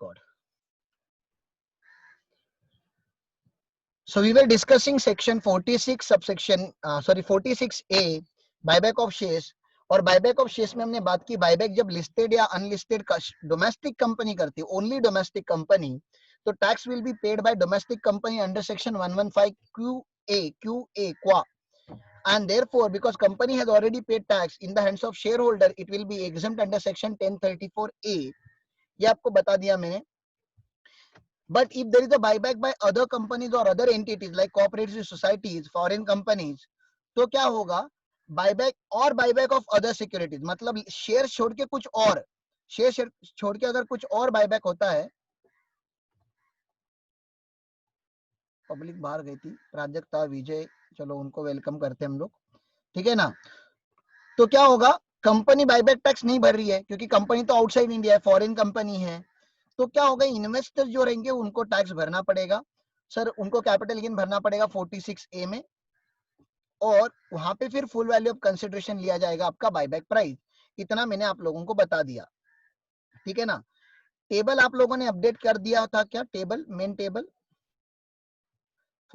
God. So we were discussing section 46 subsection 46A buyback of shares. और buyback of shares में हमने बात की बायबैक जब लिस्टेड या अनलिस्टेड डोमेस्टिक कंपनी करती है, ओनली डोमेस्टिक कंपनी, तो tax will be paid by domestic company under section 115 QA क्वा, and therefore because company has already paid tax in the hands of shareholder, it will be exempt under section 1034A. ये आपको बता दिया मैंने. But if there is a buyback by other companies or other entities like cooperative societies, foreign companies, तो क्या होगा, buyback और buyback of other securities, मतलब शेयर छोड़ के कुछ और, शेयर छोड़ के अगर कुछ और बायबैक होता है. पब्लिक बाहर गई थी, प्राजक्ता, विजय, चलो उनको वेलकम करते हैं हम लोग, ठीक है ना. तो क्या होगा, कंपनी बायबैक टैक्स नहीं भर रही है क्योंकि कंपनी तो आउटसाइड इंडिया है, फॉरेन कंपनी है. तो क्या होगा, इन्वेस्टर जो रहेंगे उनको टैक्स भरना पड़ेगा. सर उनको कैपिटल गेन भरना पड़ेगा 46A में, और वहां पे फिर फुल वैल्यू ऑफ कंसिडरेशन लिया जाएगा आपका बायबैक प्राइस. इतना मैंने आप लोगों को बता दिया, ठीक है ना. टेबल आप लोगों ने अपडेट कर दिया था क्या, टेबल, मेन टेबल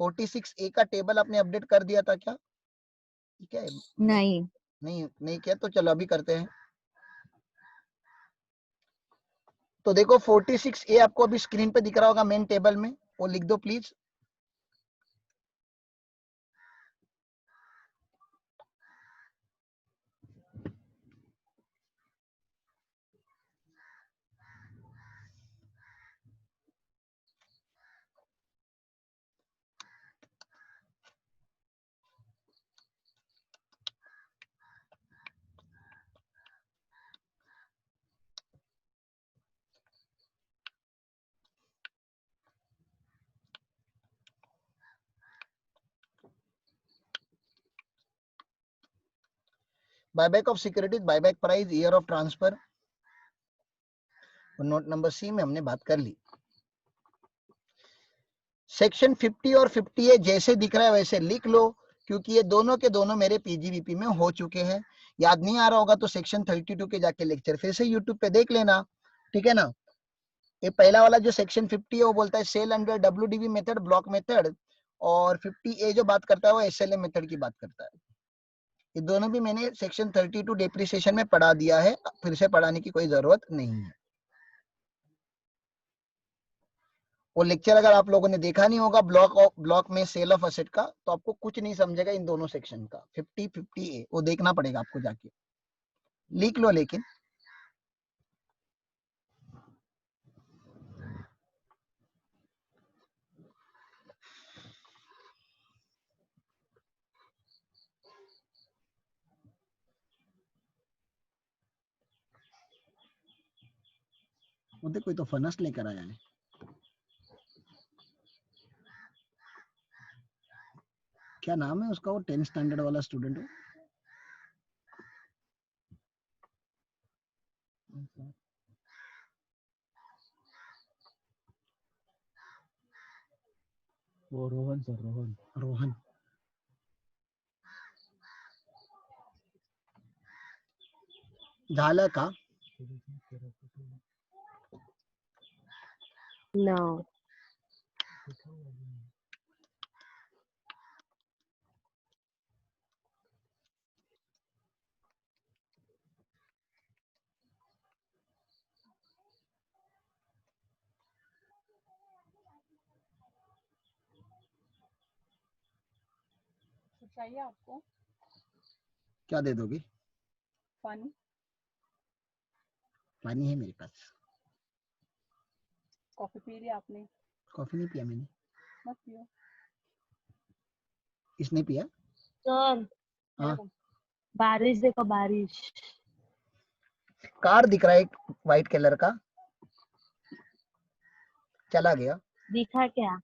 46A का टेबल आपने अपडेट कर दिया था क्या, ठीक है? नहीं किया तो चलो अभी करते हैं. तो देखो 46A आपको अभी स्क्रीन पे दिख रहा होगा मेन टेबल में, वो लिख दो please. Buyback of securities, buyback price, year of transfer, note number C में हमने बात कर ली. सेक्शन 50 और 50A जैसे दिख रहा है वैसे लिख लो, क्योंकि ये दोनों के दोनों मेरे पीजीबीपी में हो चुके हैं. याद नहीं आ रहा होगा तो सेक्शन 32 के जाके लेक्चर फिर से यूट्यूब पे देख लेना, ठीक है ना. ये पहला वाला जो सेक्शन 50 है वो बोलता है sale under WDV method, block method, और 50A जो बात करता है वो SLM मेथड की बात करता है. ये दोनों भी मैंने सेक्शन 32 डेप्रिसिएशन में पढ़ा दिया है, फिर से पढ़ाने की कोई जरूरत नहीं है. वो लेक्चर अगर आप लोगों ने देखा नहीं होगा ब्लॉक में सेल ऑफ असेट का, तो आपको कुछ नहीं समझेगा इन दोनों सेक्शन का. 50 50A वो देखना पड़ेगा आपको, जाके लिख लो. लेकिन कोई तो फनस लेकर आया है. क्या नाम है उसका, वो 10th स्टैंडर्ड वाला स्टूडेंट हो. वो रोहन सर, रोहन. झालं का? No. चाहिए आपको? क्या दे दोगे? पानी. पानी है मेरे पास. कॉफी पी लिया आपने? कॉफी नहीं पिया मैंने. मत पियो. इसने पिया? सर हाँ. बारिश देखो, बारिश. कार दिख रहा है एक व्हाइट कलर का, चला गया. दिखा क्या?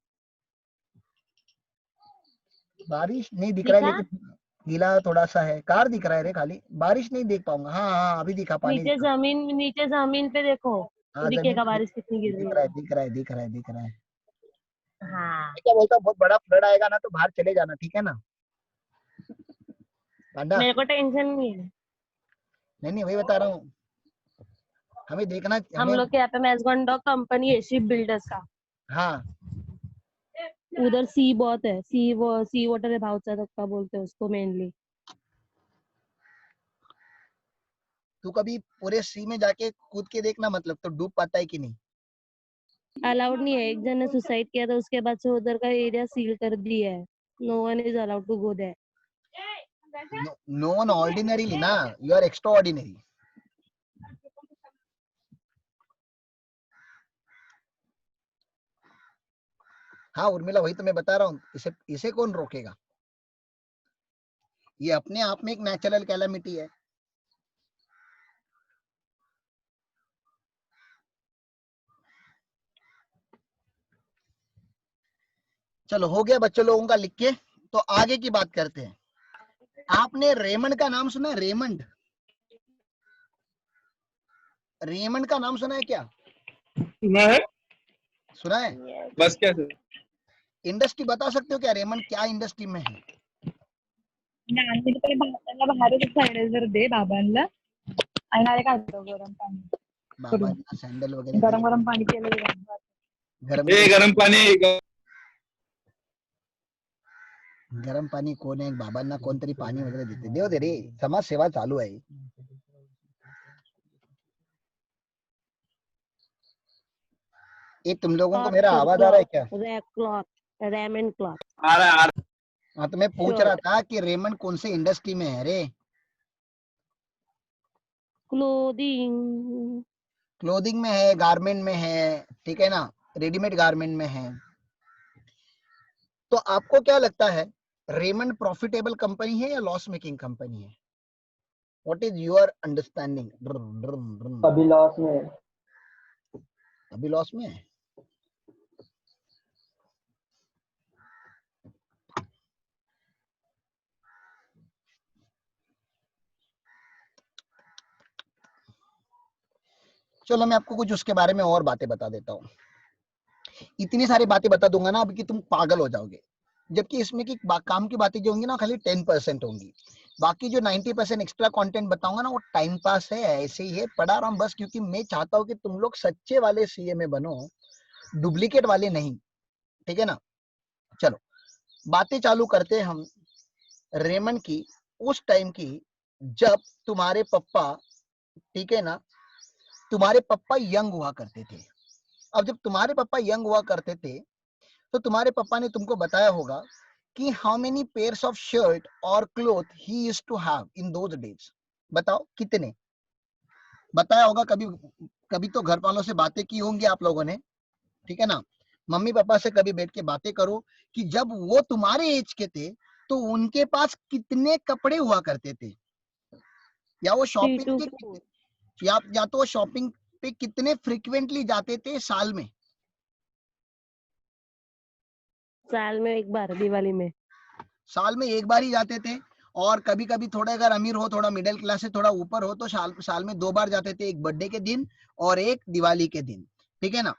बारिश नहीं दिख रहा है, लेकिन गीला थोड़ा सा है. कार दिख रहा है रे खाली, बारिश नहीं देख पाऊंगा. हाँ हाँ अभी दिखा, पानी नीचे दिखा. जमीन पे देखो, तो हाँ जमीन दिखेगा पे बारिश कितनी गिर रही दिख है. रहा है, दिख रहा है, दिख रहा है. हाँ. क्या बोलता हूँ, बहुत बड़ा फ्लड आएगा ना तो बाहर चले जाना, ठीक है ना पांडा. मेरे को टेंशन नहीं है. नहीं वही बता रहा हूँ. हमें देखना हम हमें, लोग के यहाँ पे मैसगॉन कंपनी है शिप बिल्डर्स का, हाँ उधर सी बहुत है, सी वाटर है बहुत ज्यादा का बोलते हैं उसको मेनली। तू कभी पूरे सी में जाके कूद के देखना, मतलब तो डूब पाता है कि नहीं। अलाउड नहीं है, एक जन ने सुसाइड किया था उसके बाद से उधर का एरिया सील कर दिया है, no one is allowed to go there. No one ordinarily ना, यू आर एक्स्ट्रा ऑर्डिनरी। हाँ उर्मिला, वही तो मैं बता रहा हूँ, इसे इसे कौन रोकेगा। ये अपने आप में एक नेचुरल कैलामिटी है। चलो हो गया बच्चों लोगों का लिख के, तो आगे की बात करते हैं। आपने रेमंड का नाम सुना है? रेमंड, रेमंड का नाम सुना है क्या? सुना है, सुना है? बस क्या सर? इंडस्ट्री बता सकते हो क्या, रेमंड क्या इंडस्ट्री में है? बाहेर सॅनिटायझर दे बाबांना आणि अरे काय गरम पाणी बाबांना सैंडल वगैरह गरम गरम पाणी केलं गरम ए गरम पाणी गरम पाणी कोण आहे? बाबांना कोणतरी पाणी वगैरे देते, देव दे रे, समाज सेवा चालू आहे। ये तुम लोगों को मेरा आवाज आ रहा है क्या? Raymond cloth. आ रहा है। हाँ तो मैं पूछ रहा था कि रेमंड कौन से इंडस्ट्री में है रे? क्लोथिंग। क्लोथिंग में है, गारमेंट में है, ठीक है ना, रेडीमेड गारमेंट में है। तो आपको क्या लगता है, रेमंड प्रॉफिटेबल कंपनी है या लॉस मेकिंग कंपनी है? What is your understanding? अभी लॉस में है। अभी लॉस में है। चलो मैं आपको कुछ उसके बारे में और बातें बता देता हूँ। इतनी सारी बातें बता दूंगा ना अभी कि तुम पागल हो जाओगे, जबकि इसमें की काम की बातें जो होंगी ना खाली 10% होंगी। बाकी जो 90% एक्स्ट्रा कंटेंट बताऊंगा ना वो टाइम पास है, ऐसे ही है, पढ़ा रहा हूँ बस, क्योंकि मैं चाहता हूँ कि तुम लोग सच्चे वाले सीए में बनो, डुप्लीकेट वाले नहीं, ठीक है ना। चलो बातें चालू करते हैं हम रेमंड की, उस टाइम की जब तुम्हारे पप्पा, ठीक है ना, तुम्हारे पप्पा यंग हुआ करते थे। अब जब तुम्हारे पापा यंग हुआ करते थे तो तुम्हारे पापा ने तुमको बताया होगा कि how many pairs of shirt और cloth he used to have in those days. बताओ कितने, बताया होगा कभी? कभी तो घर वालों से बातें की होंगी आप लोगों ने, ठीक है ना। मम्मी पापा से कभी बैठ के बातें करो कि जब वो तुम्हारे एज के थे तो उनके पास कितने कपड़े हुआ करते थे, या वो 3 शॉपिंग to के 4 या तो वो शॉपिंग पे कितने फ्रिक्वेंटली जाते थे साल में? साल में एक बार, दिवाली में। साल में एक बार ही जाते थे, और कभी कभी थोड़ा अगर अमीर हो, थोड़ा मिडिल क्लास से थोड़ा ऊपर हो तो साल में 2 बार जाते थे, एक बर्थडे के दिन और एक दिवाली के दिन, ठीक है ना।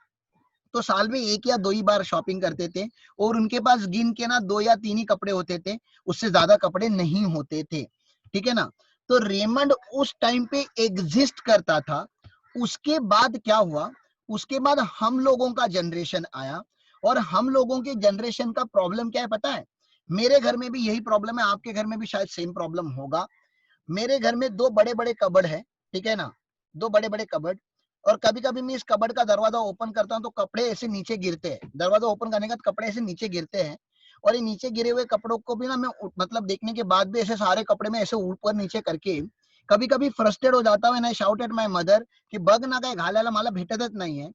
तो साल में 1 या 2 ही बार शॉपिंग करते थे, और उनके पास गिन के ना 2 या 3 ही कपड़े होते थे, उससे ज्यादा कपड़े नहीं होते थे, ठीक है ना। तो रेमंड उस टाइम पे एग्जिस्ट करता था। उसके बाद क्या हुआ, उसके बाद हम लोगों का जनरेशन आया, और हम लोगों के जनरेशन का प्रॉब्लम क्या है पता है? मेरे घर में भी यही प्रॉब्लम है, आपके घर में भी शायद सेम प्रॉब्लम होगा। मेरे घर में 2 बड़े बड़े कबर्ड है, ठीक है ना, 2 बड़े बड़े कबर्ड, और कभी कभी मैं इस कबर्ड का दरवाजा ओपन करता हूँ तो कपड़े ऐसे नीचे गिरते हैं, दरवाजा ओपन करने के बाद कपड़े ऐसे नीचे गिरते हैं, और ये नीचे गिरे हुए कपड़ों को भी ना मैं मतलब देखने के बाद भी ऐसे सारे कपड़े में ऐसे ऊपर नीचे करके कभी कभी फ्रस्ट्रेट हो जाता हूँ, and I shout at my mother कि बग ना काय घालायला मला भेटतच नहीं है।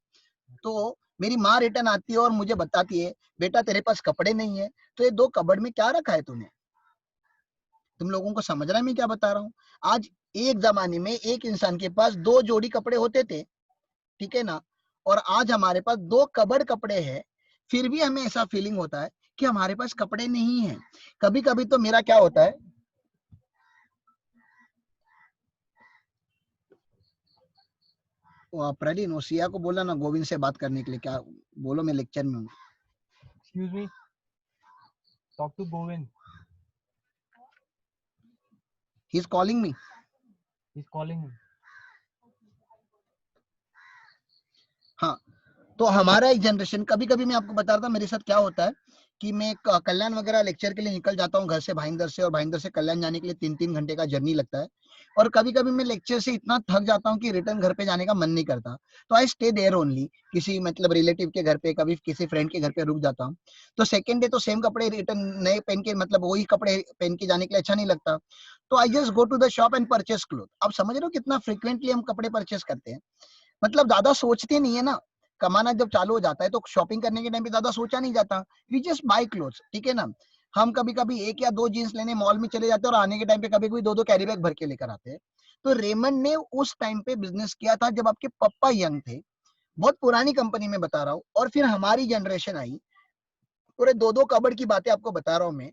तो मेरी माँ रिटर्न आती है और मुझे बताती है, बेटा तेरे पास कपड़े नहीं है, तो ये 2 कबर्ड में क्या रखा है तूने? तुम लोगों को समझ रहा है मैं क्या बता रहा हूँ? आज एक जमाने में एक इंसान के पास 2 जोड़ी कपड़े होते थे, ठीक है ना, और आज हमारे पास 2 कबर्ड कपड़े हैं, फिर भी हमें ऐसा फीलिंग होता है कि हमारे पास कपड़े नहीं है। कभी कभी तो मेरा क्या होता है, प्रवीण ओसिया को बोला ना गोविंद से बात करने के लिए, क्या बोलो, मैं लेक्चर में हूँ। Excuse me, talk to Govind. He is calling me. He's calling him. तो हमारा एक जनरेशन, कभी कभी मैं आपको बता रहा था मेरे साथ क्या होता है कि मैं कल्याण वगैरह लेक्चर के लिए निकल जाता हूँ घर से भाईंदर से, और भाईंदर से कल्याण जाने के लिए 3-3 घंटे का जर्नी लगता है, और कभी कभी मैं लेक्चर से इतना थक जाता हूँ कि रिटर्न घर पे जाने का मन नहीं करता, तो आई स्टे देयर ओनली, किसी मतलब रिलेटिव के घर पे, कभी किसी फ्रेंड के घर पे रुक जाता हूँ। तो सेकेंड डे तो सेम कपड़े रिटर्न नए पहन के, मतलब वही कपड़े पहन के जाने के लिए अच्छा नहीं लगता, तो I just go to the shop and purchase cloth. आप समझ रहे हो कितना फ्रिक्वेंटली हम कपड़े परचेस करते हैं, मतलब ज्यादा सोचते नहीं है ना। कमाना जब चालू हो जाता है तो शॉपिंग करने के टाइम पे ज्यादा सोचा नहीं जाता, वी जस्ट बाय क्लोथ्स, ठीक है ना। हम कभी कभी 1 या 2 जीन्स लेने मॉल में चले जाते हैं और आने के टाइम पे कभी कभी 2-2 कैरी बैग भर के लेकर आते हैं। तो रेमंड ने उस टाइम पे बिजनेस किया था जब आपके पप्पा यंग थे, बहुत पुरानी कंपनी में बता रहा हूँ, और फिर हमारी जनरेशन आई, पूरे 2-2 कबड़ की बातें आपको बता रहा हूँ मैं।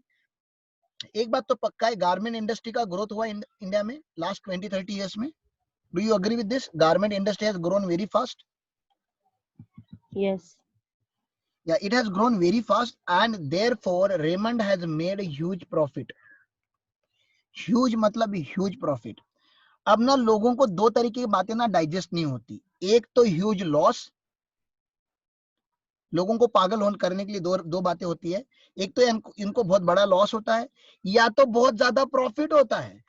एक बात तो पक्का है, गारमेंट इंडस्ट्री का ग्रोथ हुआ इंडिया में लास्ट 20-30 ईयर्स में। Do you agree with this? Garment industry has grown very fast. Yes. Yeah, it has grown very fast, and therefore Raymond has made a huge profit. Huge मतलब huge profit. अब ना लोगों को दो तरीके की बातें ना डाइजेस्ट नहीं होती, एक तो ह्यूज लॉस, लोगों को पागल होने करने के लिए दो बातें होती है, एक तो इनको बहुत बड़ा लॉस होता है, या तो बहुत ज्यादा प्रॉफिट होता है।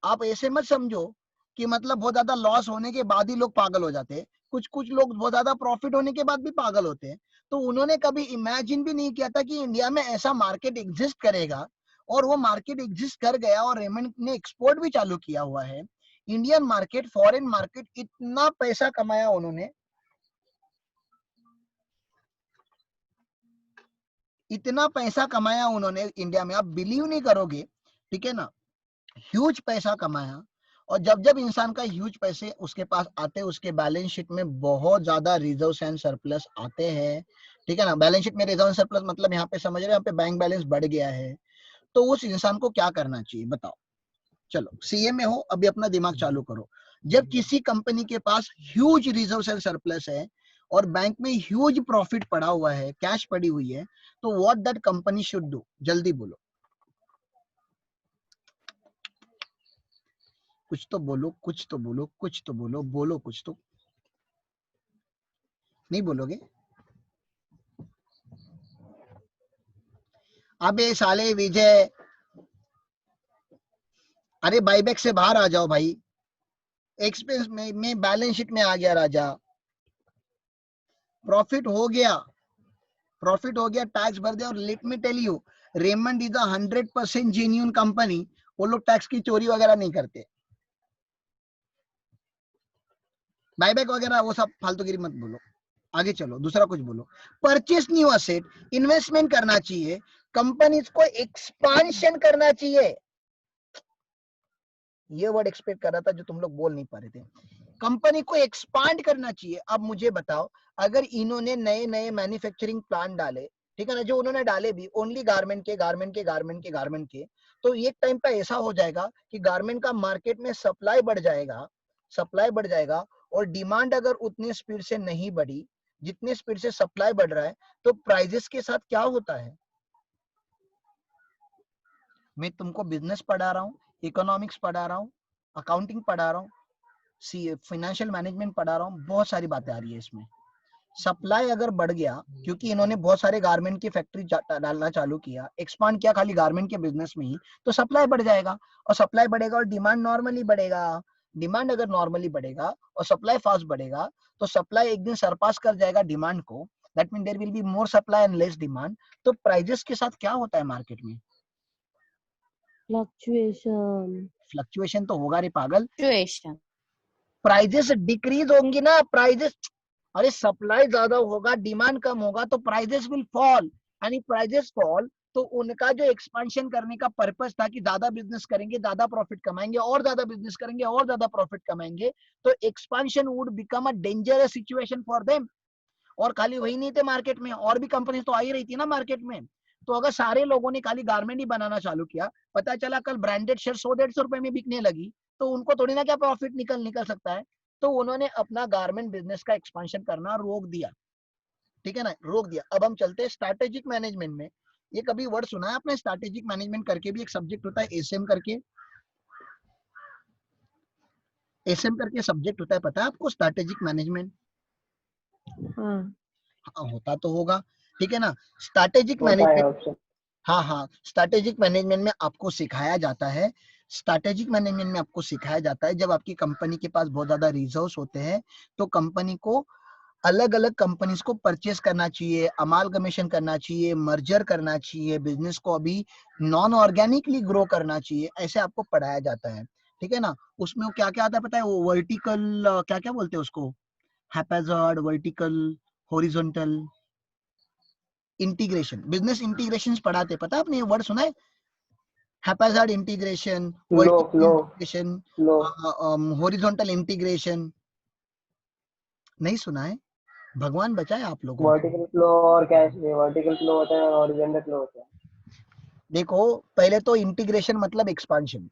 आप ऐसे मत समझो कि मतलब बहुत ज्यादा लॉस होने के बाद ही लोग पागल हो जाते हैं, कुछ कुछ लोग बहुत ज्यादा प्रॉफिट होने के बाद भी पागल होते हैं। तो उन्होंने कभी इमेजिन भी नहीं किया था कि इंडिया में ऐसा मार्केट एग्जिस्ट करेगा, और वो मार्केट एग्जिस्ट कर गया, और रेमंड ने एक्सपोर्ट भी चालू किया हुआ है। इंडियन मार्केट, फॉरेन मार्केट, इतना पैसा कमाया उन्होंने, इतना पैसा कमाया उन्होंने इंडिया में, आप बिलीव नहीं करोगे, ठीक है ना, ह्यूज पैसा कमाया। और जब जब इंसान का ह्यूज पैसे उसके पास आते हैं, उसके बैलेंस शीट में बहुत ज्यादा रिजर्व्स एंड सरप्लस आते हैं, ठीक है ना। बैलेंस शीट में रिजर्व एंड सरप्लस मतलब यहाँ पे समझ रहे हैं, यहाँ पे बैंक बैलेंस बढ़ गया है, तो उस इंसान को क्या करना चाहिए बताओ। चलो सीए में हो, अभी अपना दिमाग चालू करो। जब किसी कंपनी के पास ह्यूज रिजर्व्स एंड सरप्लस है और बैंक में ह्यूज प्रॉफिट पड़ा हुआ है, कैश पड़ी हुई है, तो what that company should do, जल्दी बोलो, कुछ तो बोलो, कुछ तो बोलो, कुछ तो बोलो, बोलो कुछ तो। नहीं बोलोगे? अबे साले विजय, अरे बाईबैक से बाहर आ जाओ भाई, एक्सपेंस में बैलेंस शीट में आ गया राजा, प्रॉफिट हो गया, प्रॉफिट हो गया, टैक्स भर दिया। और let me tell you, Raymond is a 100% genuine company, वो लोग टैक्स की चोरी वगैरह नहीं करते। बायबैक वगैरह वो सब फालतूगिरी मत बोलो, आगे चलो, दूसरा कुछ बोलो। परचेस न्यू असेट, इन्वेस्टमेंट करना चाहिए, कंपनीज को एक्सपांशन करना चाहिए। ये वर्ड एक्सपेक्ट कर रहा था जो तुम लोग बोल नहीं पा रहे थे, कंपनी को एक्सपांड करना चाहिए। अब मुझे बताओ, अगर इन्होंने नए नए मैन्युफैक्चरिंग प्लांट डाले, ठीक है ना, जो उन्होंने डाले भी ओनली गारमेंट के, गारमेंट के, तो एक टाइम पे ऐसा हो जाएगा कि गारमेंट का मार्केट में सप्लाई बढ़ जाएगा, सप्लाई बढ़ जाएगा, और डिमांड अगर उतनी स्पीड से नहीं बढ़ी जितनी स्पीड से सप्लाई बढ़ रहा है, तो प्राइजेस के साथ क्या होता है। मैं तुमको बिजनेस पढ़ा रहा हूँ, इकोनॉमिक्स पढ़ा रहा हूँ, अकाउंटिंग पढ़ा रहा हूँ, फाइनेंशियल मैनेजमेंट पढ़ा रहा हूँ, बहुत सारी बातें आ रही है इसमें। सप्लाई अगर बढ़ गया, क्योंकि इन्होंने बहुत सारे गारमेंट की फैक्ट्री डालना चालू किया, एक्सपांड किया खाली गारमेंट के बिजनेस में ही, तो सप्लाई बढ़ जाएगा, और सप्लाई बढ़ेगा और डिमांड नॉर्मली बढ़ेगा। डिमांड अगर नॉर्मली बढ़ेगा और सप्लाई फास्ट बढ़ेगा, तो सप्लाई एक दिन सरपास कर जाएगा डिमांड को, that mean there will be more supply and less demand. तो प्राइजेस के साथ क्या होता है मार्केट में? फ्लक्चुएशन। फ्लक्चुएशन तो होगा रे पागल, Situation. प्राइजेस डिक्रीज होंगी ना, प्राइजेस, अरे सप्लाई ज्यादा होगा, डिमांड कम होगा, तो प्राइजेस विल फॉल, यानी प्राइजेस फॉल, तो उनका जो एक्सपेंशन करने का पर्पस था कि ज्यादा बिजनेस करेंगे, ज्यादा प्रॉफिट कमाएंगे, और ज्यादा बिजनेस करेंगे और ज्यादा प्रॉफिट कमाएंगे, तो expansion would become a dangerous situation for them. और खाली वही नहीं थे मार्केट में, और भी कंपनी तो आई रही थी ना मार्केट में। तो अगर सारे लोगों ने खाली गारमेंट ही बनाना चालू किया, पता चला कल ब्रांडेड शेयर 100-150 रुपए में बिकने लगी, तो उनको थोड़ी ना क्या प्रॉफिट निकल सकता है। तो उन्होंने अपना गारमेंट बिजनेस का एक्सपांशन करना रोक दिया, ठीक है ना, रोक दिया। अब हम चलते हैं स्ट्रैटेजिक मैनेजमेंट में। ये कभी वर्ड सुना है आपने? स्ट्रैटेजिक मैनेजमेंट करके भी एक सब्जेक्ट होता है, एसएम करके, एसएम करके सब्जेक्ट होता है, पता है आपको? Strategic management. हाँ। हाँ, होता तो होगा, ठीक है ना। स्ट्रैटेजिक होता है मैनेजमेंट, ऑप्शन। हाँ हाँ, स्ट्रैटेजिक मैनेजमेंट में आपको सिखाया जाता है, स्ट्रैटेजिक मैनेजमेंट में आपको सिखाया जाता है जब आपकी कंपनी के पास बहुत ज्यादा रिजर्व्स होते हैं तो कंपनी को अलग अलग कंपनीज को परचेस करना चाहिए, अमालगमेशन करना चाहिए, मर्जर करना चाहिए, बिजनेस को अभी नॉन ऑर्गेनिकली ग्रो करना चाहिए, ऐसे आपको पढ़ाया जाता है, ठीक है ना। उसमें वो क्या क्या आता है पता है, वो वर्टिकल क्या क्या बोलते हैं उसको, haphazard, vertical, horizontal integration, business integration पढ़ाते हैं, पता है आपने ये वर्ड सुना है, haphazard integration, flow vertical flow integration, flow horizontal integration, नहीं सुना है, भगवान बचाए आप लोगों को। वर्टिकल फ्लो और क्या है, वर्टिकल फ्लो होता है और हॉरिजॉन्टल फ्लो होता है। देखो पहले तो इंटीग्रेशन मतलब एक्सपांशन,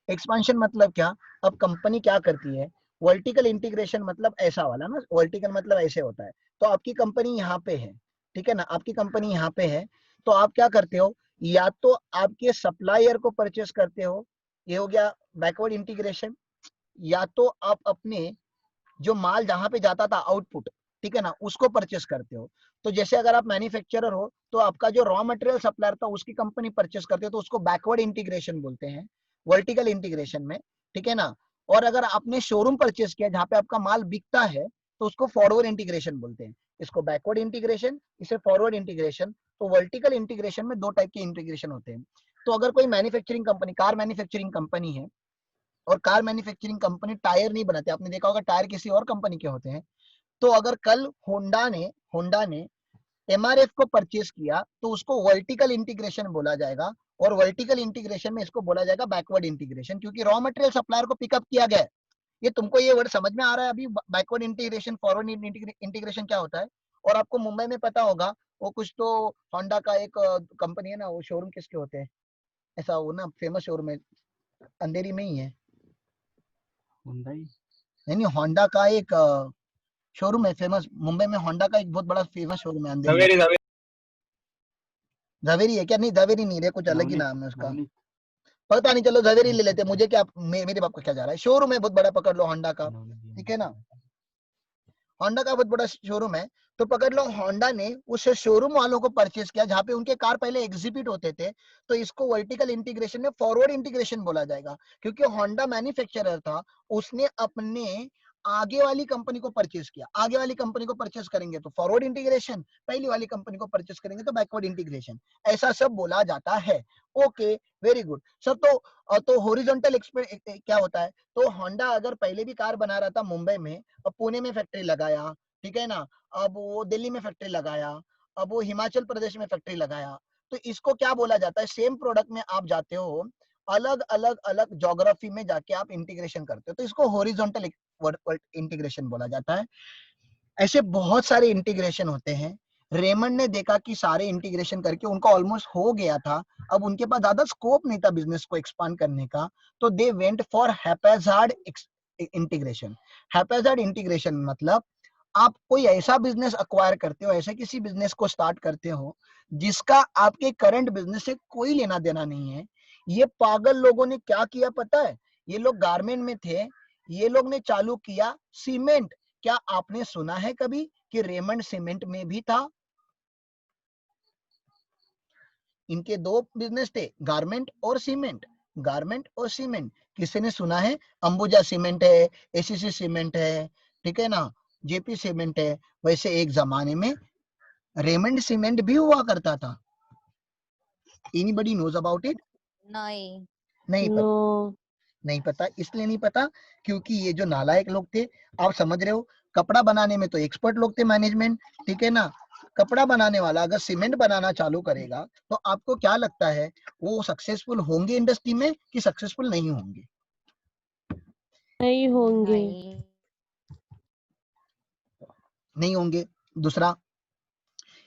एक्सपांशन मतलब क्या, अब कंपनी क्या करती है, वर्टिकल इंटीग्रेशन मतलब ऐसा वाला ना, वर्टिकल मतलब ऐसे होता है, तो आपकी कंपनी यहाँ पे है, ठीक है ना, आपकी कंपनी यहाँ पे है, तो आप क्या करते हो, या तो आपके सप्लायर को परचेस करते हो, ये हो गया बैकवर्ड इंटीग्रेशन, या तो आप अपने जो माल जहां पे जाता था आउटपुट, ठीक है ना, उसको परचेस करते हो। तो जैसे अगर आप मैन्युफैक्चरर हो तो आपका जो रॉ मटेरियल सप्लायर था उसकी कंपनी परचेस करते हो तो उसको बैकवर्ड इंटीग्रेशन बोलते हैं, वर्टिकल इंटीग्रेशन में, ठीक है ना। और अगर आपने शोरूम परचेस किया जहां पे आपका माल बिकता है तो उसको फॉरवर्ड इंटीग्रेशन बोलते हैं, इसको बैकवर्ड इंटीग्रेशन, इसे फॉरवर्ड इंटीग्रेशन। तो वर्टिकल इंटीग्रेशन में दो टाइप के इंटीग्रेशन होते हैं। तो अगर कोई manufacturing company, car manufacturing company है, और कार मैन्युफैक्चरिंग कंपनी टायर नहीं बनाते, आपने देखा होगा टायर किसी और कंपनी के होते हैं, तो अगर कल होंडा ने एमआरएफ को परचेस किया तो उसको वर्टिकल इंटीग्रेशन बोला जाएगा, और वर्टिकल इंटीग्रेशन में इसको बोला जाएगा बैकवर्ड इंटीग्रेशन, क्योंकि रॉ मटेरियल सप्लायर को पिकअप किया गया है। ये तुमको ये वर्ड समझ में आ रहा है अभी, बैकवर्ड इंटीग्रेशन फॉरवर्ड इंटीग्रेशन क्या होता है। और आपको मुंबई में पता होगा वो कुछ तो होंडा का एक कंपनी है ना, वो शोरूम किसके होते हैं, ऐसा वो ना फेमस शोरूम है, अंधेरी में ही है, Hyundai. नहीं होंडा का एक शोरूम है फेमस मुंबई में, होंडा का एक बहुत बड़ा फेमस शोरूम है अंधेरी में। Zaveri, Zaveri. झवेरी है क्या, नहीं झवेरी नहीं रे, कुछ अलग ही Navneet. नाम है उसका, Navneet. पता नहीं, चलो झवेरी ले लेते, मुझे क्या, मेरे बाप का क्या जा रहा है, शोरूम है बहुत बड़ा, पकड़ लो होंडा का, Navneet. ठीक है ना, होंडा का बहुत बड़ा शोरूम है। तो पकड़ लो होंडा ने उस शोरूम वालों को परचेस किया जहां पे उनके कार पहले एग्जिबिट होते थे, तो इसको वर्टिकल इंटीग्रेशन में फॉरवर्ड इंटीग्रेशन बोला जाएगा, क्योंकि होंडा मैन्युफैक्चरर था, उसने अपने आगे वाली कंपनी को परचेस किया, आगे वाली कंपनी को परचेस करेंगे तो फॉरवर्ड इंटीग्रेशन, पहली वाली कंपनी को परचेस करेंगे तो बैकवर्ड इंटीग्रेशन, ऐसा सब बोला जाता है। Okay, very good sir. तो हॉरिजॉन्टल क्या होता है, तो होंडा अगर पहले भी कार बना रहा था मुंबई में, अब पुणे में फैक्ट्री लगाया, ठीक है ना, अब वो दिल्ली में फैक्ट्री लगाया, अब वो हिमाचल प्रदेश में फैक्ट्री लगाया, तो इसको क्या बोला जाता है, सेम प्रोडक्ट में आप जाते हो, अलग अलग अलग ज्योग्राफी में जाके आप इंटीग्रेशन करते हो, तो इसको हॉरिजॉन्टल इंटीग्रेशन बोला जाता है। ऐसे बहुत सारे इंटीग्रेशन होते हैं। रेमंड ने देखा कि सारे इंटीग्रेशन करके उनका ऑलमोस्ट हो गया था, अब उनके पास ज्यादा स्कोप नहीं था बिजनेस को एक्सपांड करने का, तो they went for haphazard integration. Haphazard integration मतलब आप कोई ऐसा बिजनेस अक्वायर करते हो, ऐसे किसी बिजनेस को स्टार्ट करते हो जिसका आपके करंट बिजनेस से कोई लेना देना नहीं है। ये पागल लोगों ने क्या किया पता है, ये लोग गारमेंट में थे, ये लोग ने चालू किया सीमेंट। क्या आपने सुना है कभी कि रेमंड सीमेंट में भी था? इनके दो बिजनेस थे, गारमेंट और सीमेंट, गारमेंट और सीमेंट। किसी ने सुना है अंबुजा सीमेंट है, एसीसी सीमेंट है, ठीक है ना, जेपी सीमेंट है। वैसे एक जमाने में रेमंड सीमेंट भी हुआ करता था। Anybody knows about it? नहीं। नहीं पता, नो। नहीं पता, इसलिए नहीं पता क्योंकि ये जो नालायक लोग थे, आप समझ रहे हो, कपड़ा बनाने में तो एक्सपर्ट लोग थे मैनेजमेंट, ठीक है ना, कपड़ा बनाने वाला अगर सीमेंट बनाना चालू करेगा तो आपको क्या लगता है वो सक्सेसफुल होंगे इंडस्ट्री में कि सक्सेसफुल नहीं होंगे? नहीं होंगे। नहीं। नहीं होंगे। दूसरा,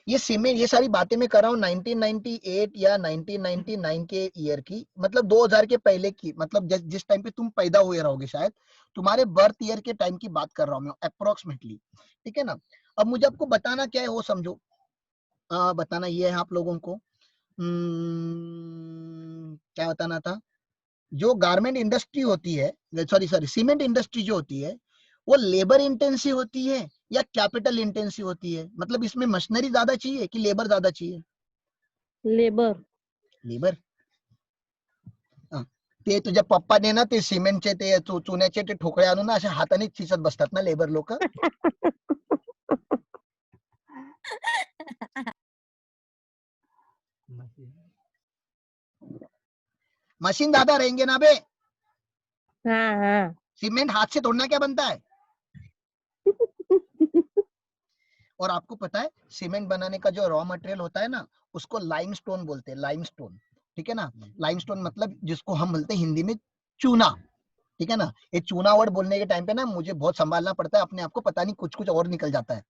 ये सीमेंट, ये सारी बातें मैं कर रहा हूँ 1998 या 1999 के ईयर की, मतलब 2000 के पहले की, मतलब जिस टाइम पे तुम पैदा हुए रहोगे, शायद तुम्हारे बर्थ ईयर के टाइम की बात कर रहा हूँ मैं अप्रोक्सीमेटली, ठीक है ना। अब मुझे आपको बताना क्या है वो समझो, बताना ये है आप लोगों को, क्या बताना था, जो गारमेंट इंडस्ट्री होती है, सॉरी सीमेंट इंडस्ट्री जो होती है, वो लेबर इंटेंसिव होती है या कैपिटल इंटेंसिव होती है? मतलब इसमें मशीनरी ज्यादा चाहिए कि लेबर ज्यादा चाहिए? लेबर. लेबर. ते तुझ्या पप्पाने ना ते सिमेंटचे ते चुन्याचे ते ठोकळे आणून ना अशा हाताने चिचत बसतात ना लेबर लोक. मशीन ज्यादा रहेंगे ना बे. हाँ हाँ. सीमेंट हाथ से तोड़ना क्या बनता है? और आपको पता है सीमेंट बनाने का जो रॉ मटेरियल होता है ना उसको लाइमस्टोन बोलते हैं. लाइमस्टोन, ठीक है ना. लाइमस्टोन मतलब जिसको हम बोलते हैं हिंदी में चूना, ठीक है ना. ये चूना वर्ड बोलने के टाइम पे ना मुझे बहुत संभालना पड़ता है अपने आप को, पता नहीं कुछ कुछ और निकल जाता है.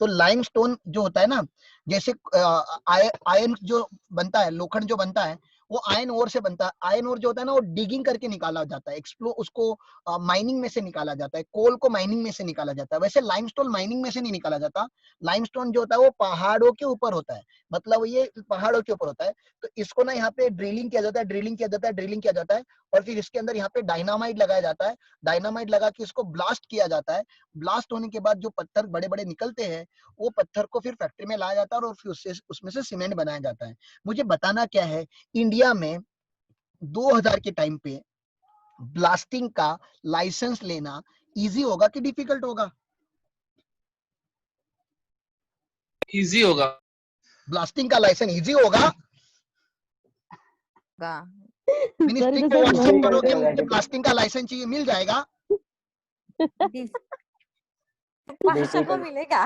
तो लाइमस्टोन जो होता है ना, जैसे आयन जो बनता है, लोखंड जो बनता है वो आयन ओर से बनता है. आयन ओर जो होता है ना वो डिगिंग करके निकाला जाता है, उसको माइनिंग में से निकाला जाता है, कोल को माइनिंग में से निकाला जाता है. वैसे लाइमस्टोन माइनिंग में से नहीं निकाला जाता. लाइमस्टोन जो होता है वो पहाड़ों के ऊपर होता है, मतलब ये पहाड़ों के ऊपर होता है. तो इसको ना यहाँ पे ड्रिलिंग किया जाता है, ड्रिलिंग किया जाता है, ड्रिलिंग किया जाता है, और फिर इसके अंदर यहाँ पे डायनामाइट लगाया जाता है. डायनामाइट लगा के इसको ब्लास्ट किया जाता है. ब्लास्ट होने के बाद जो पत्थर बड़े बड़े निकलते हैं वो पत्थर को फिर फैक्ट्री में लाया जाता है और फिर उसमें से सीमेंट बनाया जाता है. मुझे बताना क्या है, इंडिया में 2000 के टाइम पे ब्लास्टिंग का लाइसेंस लेना इजी होगा कि डिफिकल्ट होगा? इजी होगा. ब्लास्टिंग का लाइसेंस इजी होगा. मिनिस्ट्री सर को तो व्हाट्सएप सर करोगे, होगा, मुझे ब्लास्टिंग का लाइसेंस चाहिए, मिल जाएगा. पाशा को मिलेगा.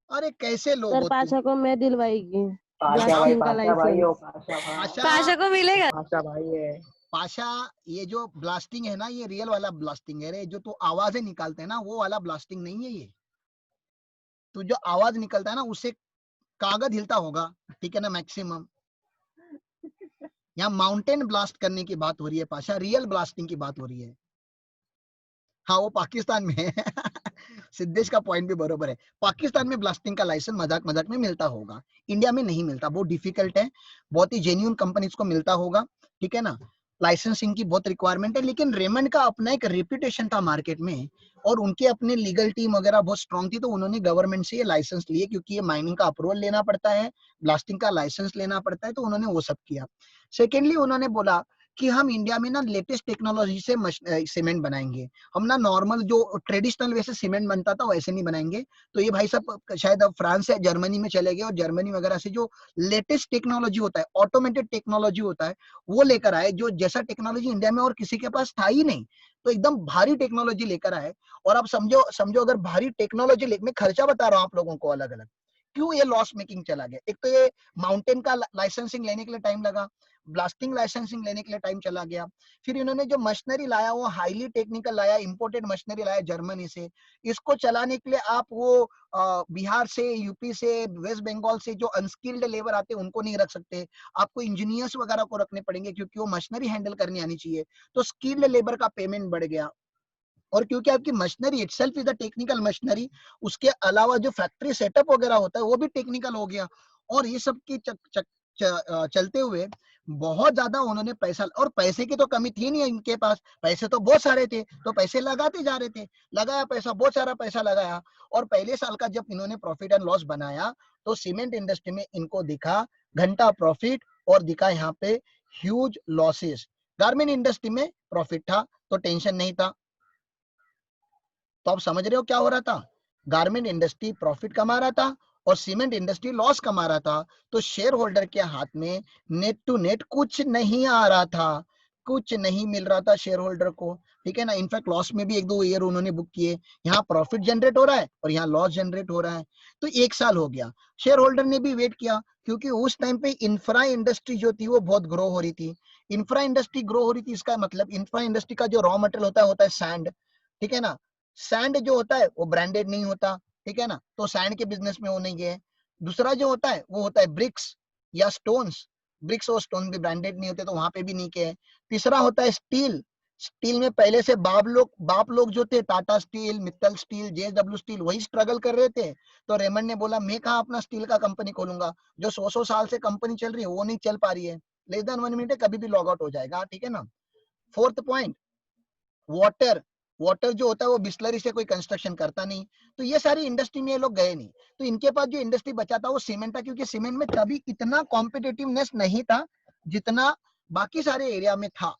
अरे कैसे लोग सर हो तुम? पाशा को मैं दिलवाएगी पाशा भाई, ब्लास्टिंग का पाशा भाई हो, लाइसेंस. पाशा भाई, पाशा, पाशा को मिलेगा. पाशा भाई है. पाशा, ये जो ब्लास्टिंग है ना ये रियल वाला ब्लास्टिंग है रे. जो तू आवाजें निकालते हैं ना वो वाला ब्लास्टिंग नहीं है ये. तो जो आवाज निकलता है ना उससे कागज हिलता होगा, ठीक है ना, मैक्सिमम. यहाँ माउंटेन ब्लास्ट करने की बात हो रही है पाशा, रियल ब्लास्टिंग की बात हो रही है. हाँ वो पाकिस्तान में है. सिद्धेश का पॉइंट भी बरोबर है. पाकिस्तान में ब्लास्टिंग का लाइसेंस मजाक मजाक में मिलता होगा, इंडिया में नहीं मिलता, बहुत डिफिकल्ट है. बहुत ही जेन्युइन कंपनीज को मिलता होगा, ठीक है ना. लाइसेंसिंग की बहुत रिक्वायरमेंट है, लेकिन रेमंड का अपना एक रेपुटेशन था मार्केट में और उनके अपने लीगल टीम वगैरह बहुत स्ट्रांग थी, तो उन्होंने गवर्नमेंट से ये लाइसेंस लिए, क्योंकि ये माइनिंग का अप्रूवल लेना पड़ता है, ब्लास्टिंग का लाइसेंस लेना पड़ता है, तो उन्होंने वो सब किया. सेकेंडली उन्होंने बोला कि हम इंडिया में ना लेटेस्ट टेक्नोलॉजी से सीमेंट बनाएंगे. हम ना नॉर्मल जो ट्रेडिशनल वैसे सीमेंट बनता था वैसे नहीं बनाएंगे. तो ये भाई साहब शायद अब फ्रांस या जर्मनी में चले गए और जर्मनी वगैरह से जो लेटेस्ट टेक्नोलॉजी होता है, ऑटोमेटेड टेक्नोलॉजी होता है, वो लेकर आए, जो जैसा टेक्नोलॉजी इंडिया में और किसी के पास था ही नहीं. तो एकदम भारी टेक्नोलॉजी लेकर आए. और आप समझो समझो अगर भारी टेक्नोलॉजी मैं खर्चा बता रहा हूँ आप लोगों को अलग अलग, क्यों ये लॉस मेकिंग चला गया. एक तो ये माउंटेन का लाइसेंसिंग लेने के लिए टाइम लगा, ब्लास्टिंग लाइसेंसिंग लेने के लिए टाइम चला गया. फिर इन्होंने जो मशीनरी लाया वो हाईली टेक्निकल लाया, इंपोर्टेड मशीनरी लाया जर्मनी से. इसको चलाने के लिए आप वो बिहार से, यूपी से, वेस्ट बंगाल से जो अनस्किल्ड लेबर आते हैं उनको नहीं रख सकते. आपको इंजीनियर्स वगैरह को रखने पड़ेंगे क्योंकि वो मशीनरी हैंडल करनी आनी चाहिए. तो स्किल्ड लेबर का पेमेंट बढ़ गया. और क्योंकि आपकी machinery itself is a technical machinery, उसके अलावा जो फैक्ट्री सेटअप वगैरह होता है वो भी टेक्निकल हो गया. और ये सब की चलते हुए बहुत ज्यादा उन्होंने पैसा, और पैसे की तो कमी थी नहीं इनके पास, पैसे तो बहुत सारे थे, तो पैसे लगाते जा रहे थे. लगाया पैसा, बहुत सारा पैसा लगाया. और पहले साल का जब इन्होंने प्रॉफिट एंड लॉस बनाया तो सीमेंट इंडस्ट्री में इनको दिखा घंटा प्रॉफिट और दिखा यहाँ पे ह्यूज लॉसेस. गारमेंट इंडस्ट्री में प्रॉफिट था तो टेंशन नहीं था. तो आप समझ रहे हो क्या हो रहा था. गारमेंट इंडस्ट्री प्रॉफिट कमा रहा था और सीमेंट इंडस्ट्री लॉस कमा रहा था. तो शेयर होल्डर के हाथ में नेट टू नेट कुछ नहीं आ रहा था, कुछ नहीं मिल रहा था शेयर होल्डर को, ठीक है ना. इनफैक्ट लॉस में भी 1-2 ईयर उन्होंने बुक किए. यहाँ प्रॉफिट जनरेट हो रहा है और यहाँ लॉस जनरेट हो रहा है. तो 1 साल हो गया. शेयर होल्डर ने भी वेट किया क्योंकि उस टाइम पे इंफ्रा इंडस्ट्री जो थी वो बहुत ग्रो हो रही थी. इंफ्रा इंडस्ट्री ग्रो हो रही थी, इसका मतलब इंफ्रा इंडस्ट्री का जो रॉ मटेरियल होता है सैंड, ठीक है ना. सैंड जो होता है वो ब्रांडेड नहीं होता, ठीक है ना. तो सैंड के बिजनेस में वो नहीं गए. दूसरा जो होता है वो होता है ब्रिक्स या स्टोन्स. ब्रिक्स और स्टोन भी ब्रांडेड नहीं होते तो वहां पे भी नहीं गए. तीसरा होता है स्टील. स्टील में पहले से बाप लोग जो थे, Tata steel, Mittal steel, JSW steel, वही स्ट्रगल कर रहे थे. तो रेमंड ने बोला मैं कहाँ अपना स्टील का कंपनी खोलूंगा, जो 100 साल से कंपनी चल रही है वो नहीं चल पा रही है. लेस देन 1 मिनट है, कभी भी लॉग आउट हो जाएगा, ठीक है ना. Fourth point, water. वाटर जो होता है वो बिस्लरी से कोई कंस्ट्रक्शन करता नहीं, तो ये सारी इंडस्ट्री में ये लोग गए नहीं। तो इनके पास जो इंडस्ट्री बचा था वो सीमेंट था, क्योंकि सीमेंट में तभी इतना कॉम्पिटिटिवनेस नहीं था जितना बाकी सारे एरिया में था,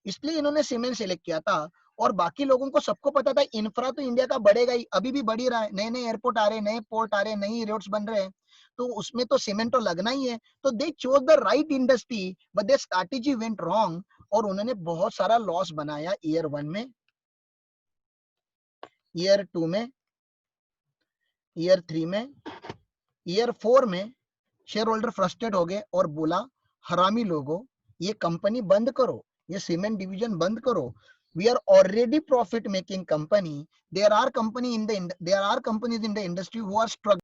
इसलिए इन्होंने सीमेंट सिलेक्ट किया था। और बाकी लोगों को सबको पता था इंफ्रा तो इंडिया का बढ़ेगा ही, अभी भी बढ़ ही रहा है, नए नए एयरपोर्ट आ रहे हैं, नए पोर्ट आ रहे हैं, नई रोड्स बन रहे हैं, तो उसमें तो सीमेंट तो लगना ही है। तो they chose the right industry but their strategy went wrong, और उन्होंने बहुत सारा लॉस बनाया ईयर 1 में, ईयर 2 में, ईयर 3 में, ईयर 4 में शेयर होल्डर फ्रस्ट्रेट हो गए और बोला हरामी लोगों, ये कंपनी बंद करो, ये सीमेंट डिवीजन बंद करो, we are already profit making company, there are companies in the industry who are struggling